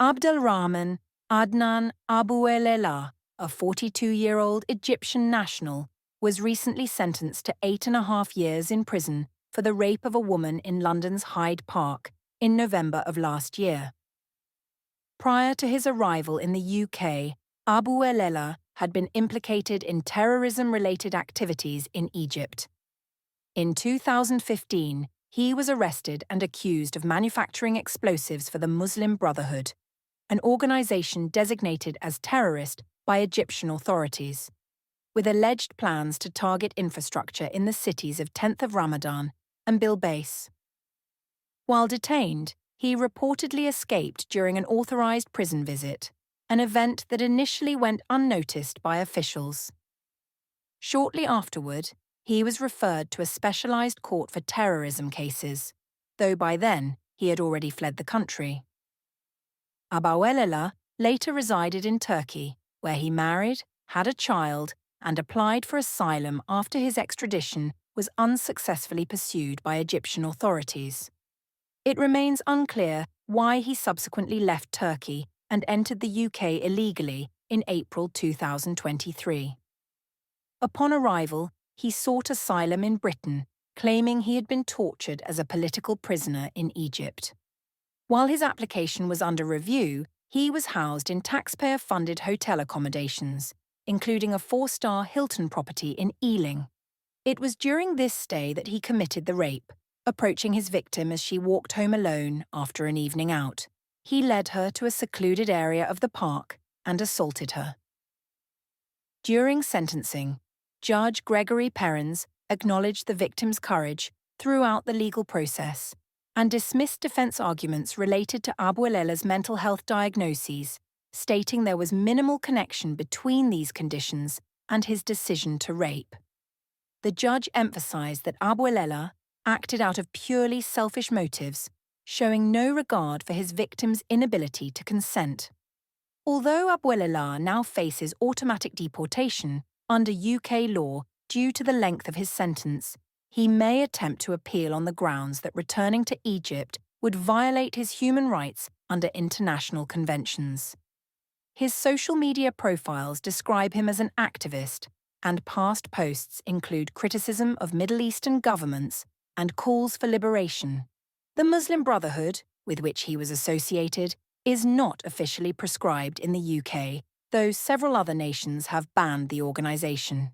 Abdelrahman Adnan Abouelella, a 42-year-old Egyptian national, was recently sentenced to 8.5 years in prison for the rape of a woman in London's Hyde Park in November of last year. Prior to his arrival in the UK, Abouelella had been implicated in terrorism-related activities in Egypt. In 2015, he was arrested and accused of manufacturing explosives for the Muslim Brotherhood, an organization designated as terrorist by Egyptian authorities, with alleged plans to target infrastructure in the cities of 10th of Ramadan and Bilbais. While detained, he reportedly escaped during an authorized prison visit, an event that initially went unnoticed by officials. Shortly afterward, he was referred to a specialized court for terrorism cases, though by then he had already fled the country. Abouelella later resided in Turkey, where he married, had a child, and applied for asylum after his extradition was unsuccessfully pursued by Egyptian authorities. It remains unclear why he subsequently left Turkey and entered the UK illegally in April 2023. Upon arrival, he sought asylum in Britain, claiming he had been tortured as a political prisoner in Egypt. While his application was under review, he was housed in taxpayer-funded hotel accommodations, including a 4-star Hilton property in Ealing. It was during this stay that he committed the rape, approaching his victim as she walked home alone after an evening out. He led her to a secluded area of the park and assaulted her. During sentencing, Judge Gregory Perrins acknowledged the victim's courage throughout the legal process and dismissed defense arguments related to Abouelella's mental health diagnoses, stating there was minimal connection between these conditions and his decision to rape. The judge emphasized that Abouelella acted out of purely selfish motives, showing no regard for his victim's inability to consent. Although Abouelella now faces automatic deportation under UK law due to the length of his sentence, he may attempt to appeal on the grounds that returning to Egypt would violate his human rights under international conventions. His social media profiles describe him as an activist, and past posts include criticism of Middle Eastern governments and calls for liberation. The Muslim Brotherhood, with which he was associated, is not officially proscribed in the UK, though several other nations have banned the organization.